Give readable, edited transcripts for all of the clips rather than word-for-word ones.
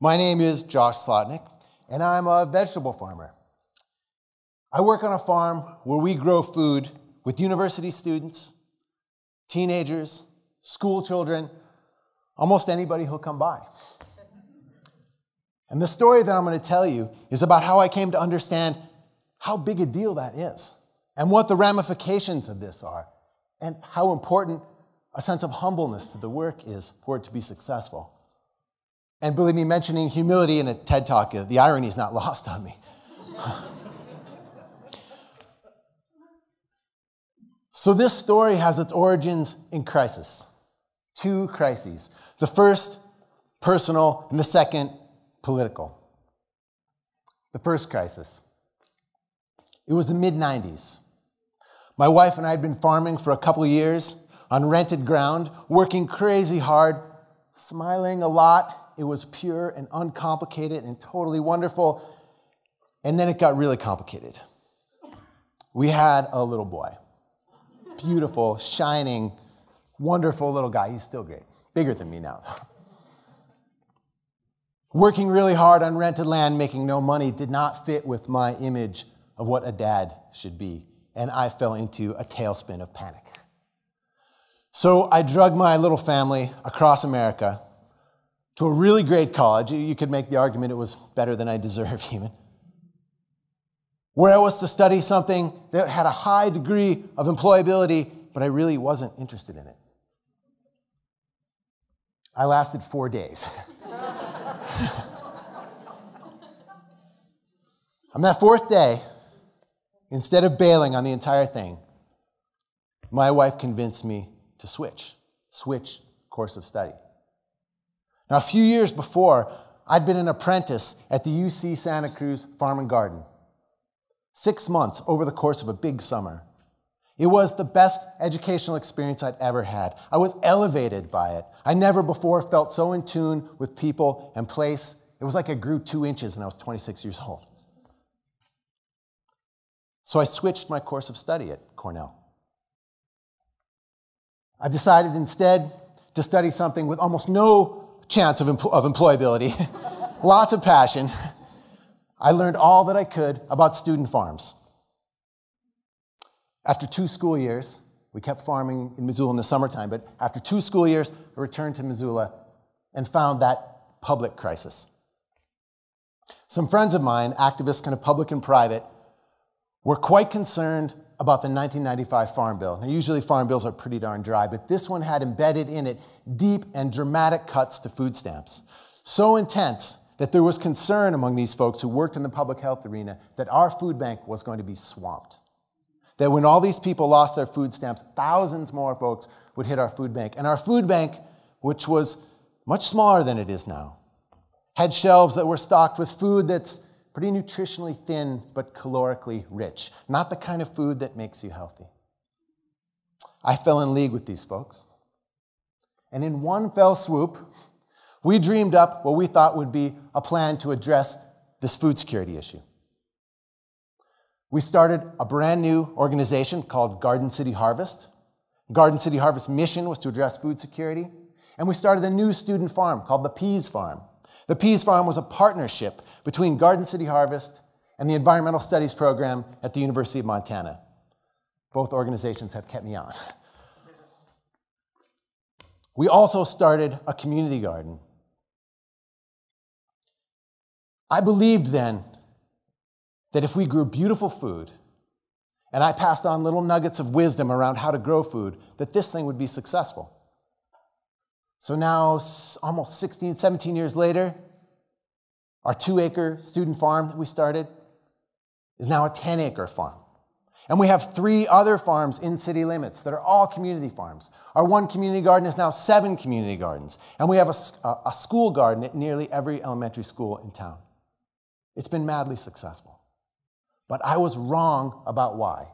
My name is Josh Slotnick, and I'm a vegetable farmer. I work on a farm where we grow food with university students, teenagers, school children, almost anybody who'll come by. And the story that I'm going to tell you is about how I came to understand how big a deal that is, and what the ramifications of this are, and how important a sense of humbleness to the work is for it to be successful. And believe me, mentioning humility in a TED Talk, the irony is not lost on me. So this story has its origins in crisis. Two crises. The first, personal, and the second, political. The first crisis. It was the mid-90s. My wife and I had been farming for a couple of years on rented ground, working crazy hard, smiling a lot. It was pure and uncomplicated and totally wonderful. And then it got really complicated. We had a little boy. Beautiful, shining, wonderful little guy. He's still great. Bigger than me now. Working really hard on rented land, making no money, did not fit with my image of what a dad should be. And I fell into a tailspin of panic. So I drugged my little family across America to a really great college. You could make the argument it was better than I deserved even. Where I was to study something that had a high degree of employability, but I really wasn't interested in it. I lasted 4 days. On that fourth day, instead of bailing on the entire thing, my wife convinced me to switch course of study. Now, a few years before, I'd been an apprentice at the UC Santa Cruz Farm and Garden. 6 months over the course of a big summer. It was the best educational experience I'd ever had. I was elevated by it. I never before felt so in tune with people and place. It was like I grew 2 inches when I was 26 years old. So I switched my course of study at Cornell. I decided instead to study something with almost no chance of employability, lots of passion. I learned all that I could about student farms. After 2 school years, we kept farming in Missoula in the summertime, but after 2 school years, I returned to Missoula and found that public crisis. Some friends of mine, activists kind of public and private, were quite concerned about the 1995 Farm Bill. Now, usually farm bills are pretty darn dry, but this one had embedded in it deep and dramatic cuts to food stamps. So intense that there was concern among these folks who worked in the public health arena that our food bank was going to be swamped. That when all these people lost their food stamps, thousands more folks would hit our food bank. And our food bank, which was much smaller than it is now, had shelves that were stocked with food that's pretty nutritionally thin but calorically rich. Not the kind of food that makes you healthy. I fell in league with these folks. And in one fell swoop, we dreamed up what we thought would be a plan to address this food security issue. We started a brand new organization called Garden City Harvest. Garden City Harvest's mission was to address food security. And we started a new student farm called the Peas Farm. The Peas Farm was a partnership between Garden City Harvest and the Environmental Studies program at the University of Montana. Both organizations have kept me on. We also started a community garden. I believed then that if we grew beautiful food, and I passed on little nuggets of wisdom around how to grow food, that this thing would be successful. So now, almost 16, 17 years later, our 2-acre student farm that we started is now a 10-acre farm. And we have 3 other farms in city limits that are all community farms. Our 1 community garden is now 7 community gardens. And we have a school garden at nearly every elementary school in town. It's been madly successful. But I was wrong about why.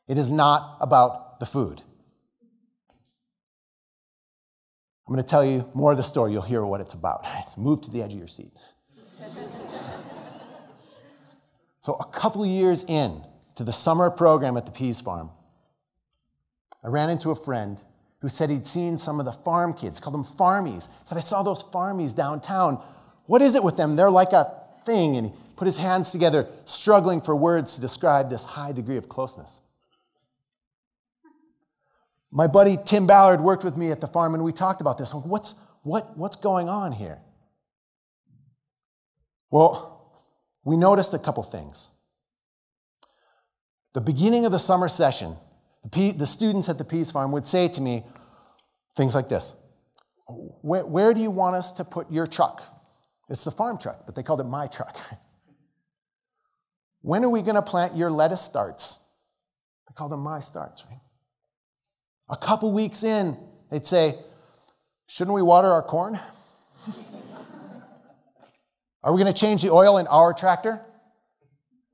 It is not about the food. I'm going to tell you more of the story. You'll hear what it's about. So move to the edge of your seat. So a couple of years in to the summer program at the Peas Farm, I ran into a friend who said he'd seen some of the farm kids, called them farmies. He said, I saw those farmies downtown. What is it with them? They're like a thing. And he put his hands together, struggling for words to describe this high degree of closeness. My buddy Tim Ballard worked with me at the farm, and we talked about this. What's going on here? Well, we noticed a couple things. The beginning of the summer session, the students at the Peas Farm would say to me things like this. Where do you want us to put your truck? It's the farm truck, but they called it my truck. When are we going to plant your lettuce starts? They called them my starts, right? A couple weeks in, they'd say, shouldn't we water our corn? Are we going to change the oil in our tractor?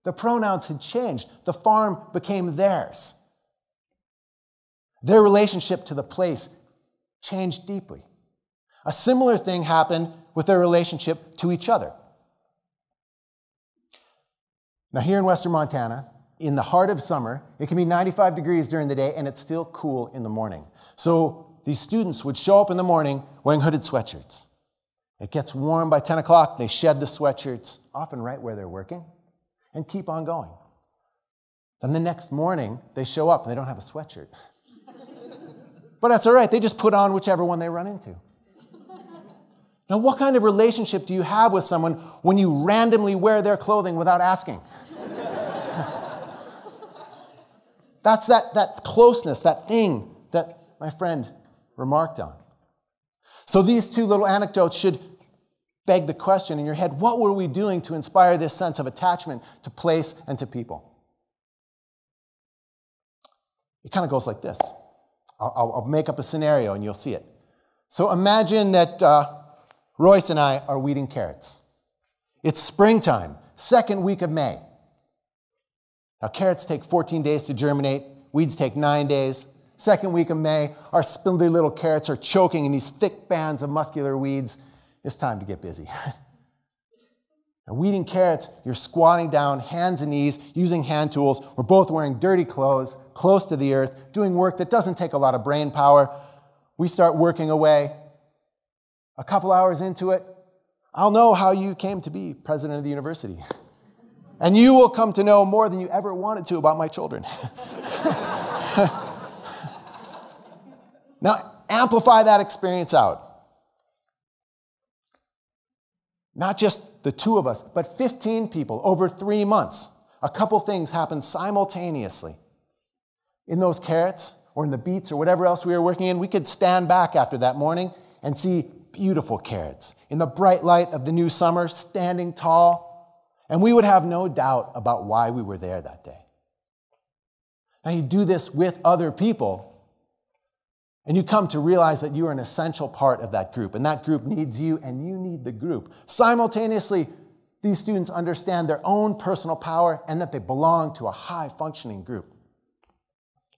The pronouns had changed. The farm became theirs. Their relationship to the place changed deeply. A similar thing happened with their relationship to each other. Now, here in Western Montana, in the heart of summer, it can be 95 degrees during the day, and it's still cool in the morning. So these students would show up in the morning wearing hooded sweatshirts. It gets warm by 10 o'clock. They shed the sweatshirts, often right where they're working, and keep on going. Then the next morning, they show up, and they don't have a sweatshirt. But that's all right. They just put on whichever one they run into. Now, what kind of relationship do you have with someone when you randomly wear their clothing without asking? That's that closeness, that thing that my friend remarked on. So these two little anecdotes should beg the question in your head, what were we doing to inspire this sense of attachment to place and to people? It kind of goes like this. I'll make up a scenario and you'll see it. So imagine that Royce and I are weeding carrots. It's springtime, second week of May. Now, carrots take 14 days to germinate. Weeds take 9 days. Second week of May, our spindly little carrots are choking in these thick bands of muscular weeds. It's time to get busy. Now, weeding carrots, you're squatting down, hands and knees, using hand tools. We're both wearing dirty clothes, close to the earth, doing work that doesn't take a lot of brain power. We start working away. A couple hours into it, I'll know how you came to be president of the university. And you will come to know more than you ever wanted to about my children. Now, amplify that experience out. Not just the two of us, but 15 people over 3 months. A couple things happened simultaneously. In those carrots, or in the beets, or whatever else we were working in, we could stand back after that morning and see beautiful carrots in the bright light of the new summer, standing tall, and we would have no doubt about why we were there that day. Now, you do this with other people, and you come to realize that you are an essential part of that group, and that group needs you, and you need the group. Simultaneously, these students understand their own personal power and that they belong to a high-functioning group,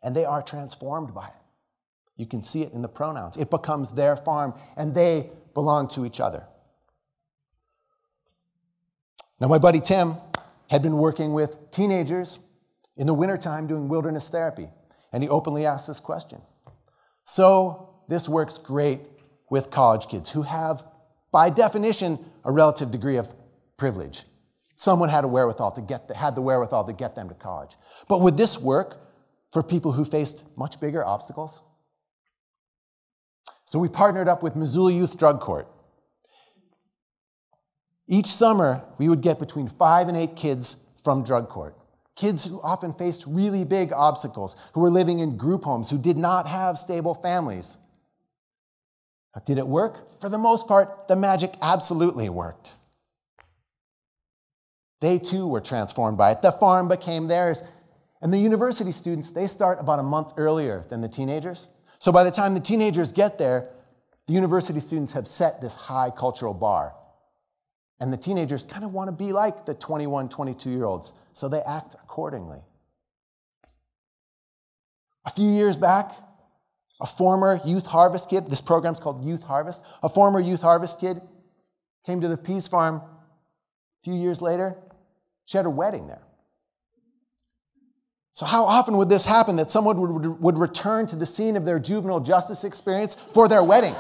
and they are transformed by it. You can see it in the pronouns. It becomes their farm, and they belong to each other. Now, my buddy Tim had been working with teenagers in the wintertime doing wilderness therapy, and he openly asked this question. So this works great with college kids who have, by definition, a relative degree of privilege. Someone had the wherewithal to get them to college. But would this work for people who faced much bigger obstacles? So we partnered up with Missoula Youth Drug Court. Each summer, we would get between 5 and 8 kids from drug court. Kids who often faced really big obstacles, who were living in group homes, who did not have stable families. Did it work? For the most part, the magic absolutely worked. They too were transformed by it. The farm became theirs. And the university students, they start about a month earlier than the teenagers. So by the time the teenagers get there, the university students have set this high cultural bar. And the teenagers kind of want to be like the 21, 22-year-olds, so they act accordingly. A few years back, a former Youth Harvest kid, this program's called Youth Harvest, a former Youth Harvest kid came to the Peas Farm a few years later. She had her wedding there. So how often would this happen that someone would return to the scene of their juvenile justice experience for their wedding?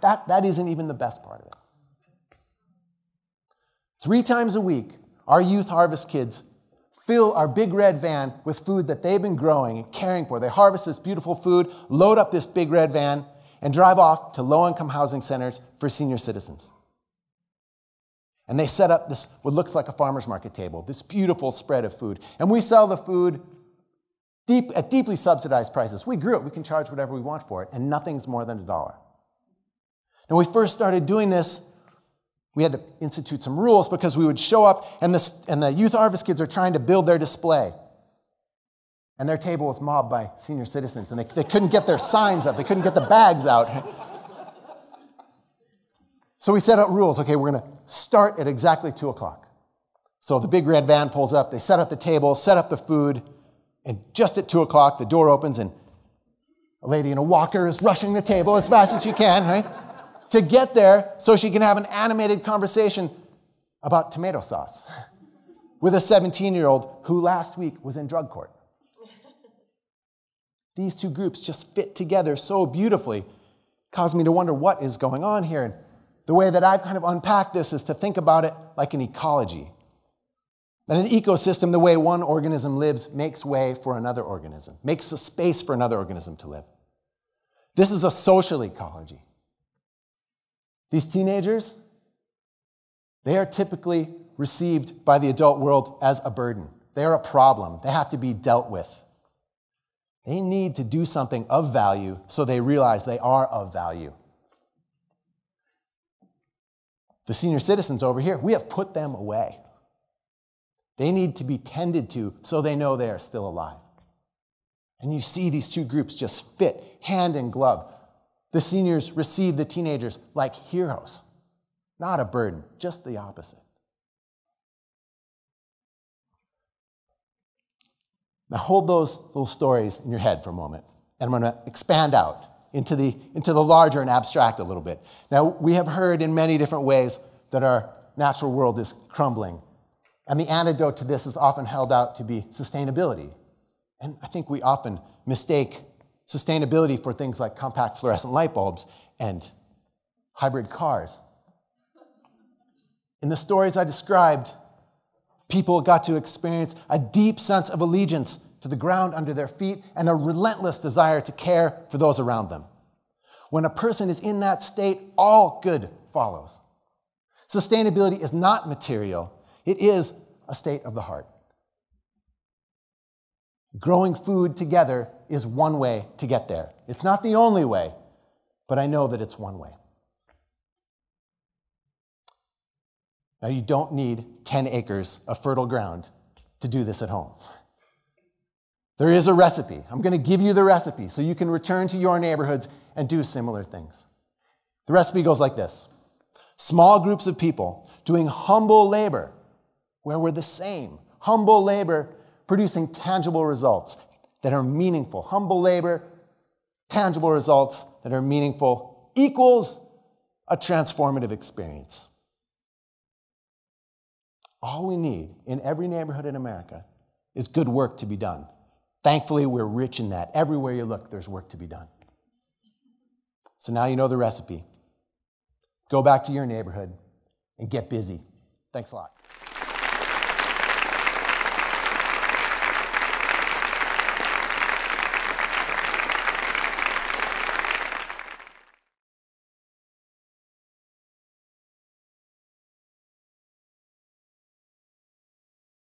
But that isn't even the best part of it. 3 times a week, our youth harvest kids fill our big red van with food that they've been growing and caring for. They harvest this beautiful food, load up this big red van, and drive off to low-income housing centers for senior citizens. And they set up this, what looks like a farmer's market table, this beautiful spread of food. And we sell the food at deeply subsidized prices. We grew it. We can charge whatever we want for it, and nothing's more than $1. And when we first started doing this, we had to institute some rules because we would show up, and the youth harvest kids are trying to build their display. And their table was mobbed by senior citizens, and they couldn't get their signs up. They couldn't get the bags out. So we set up rules. Okay, we're going to start at exactly 2 o'clock. So the big red van pulls up. They set up the table, set up the food, and just at 2 o'clock, the door opens, and a lady in a walker is rushing the table as fast as she can, right? To get there so she can have an animated conversation about tomato sauce with a 17-year-old who last week was in drug court. These two groups just fit together so beautifully, caused me to wonder what is going on here. And the way that I've kind of unpacked this is to think about it like an ecology. That an ecosystem, the way one organism lives, makes way for another organism, makes a space for another organism to live. This is a social ecology. These teenagers, they are typically received by the adult world as a burden. They are a problem. They have to be dealt with. They need to do something of value so they realize they are of value. The senior citizens over here, we have put them away. They need to be tended to so they know they are still alive. And you see these two groups just fit hand in glove. The seniors receive the teenagers like heroes, not a burden, just the opposite. Now hold those little stories in your head for a moment, and I'm going to expand out into the larger and abstract a little bit. Now, we have heard in many different ways that our natural world is crumbling, and the antidote to this is often held out to be sustainability. And I think we often mistake sustainability for things like compact fluorescent light bulbs and hybrid cars. In the stories I described, people got to experience a deep sense of allegiance to the ground under their feet and a relentless desire to care for those around them. When a person is in that state, all good follows. Sustainability is not material. It is a state of the heart. Growing food together is one way to get there. It's not the only way, but I know that it's one way. Now, you don't need 10 acres of fertile ground to do this at home. There is a recipe. I'm going to give you the recipe so you can return to your neighborhoods and do similar things. The recipe goes like this. Small groups of people doing humble labor where we're the same. Humble labor producing tangible results that are meaningful. Humble labor, tangible results that are meaningful equals a transformative experience. All we need in every neighborhood in America is good work to be done. Thankfully, we're rich in that. Everywhere you look, there's work to be done. So now you know the recipe. Go back to your neighborhood and get busy. Thanks a lot.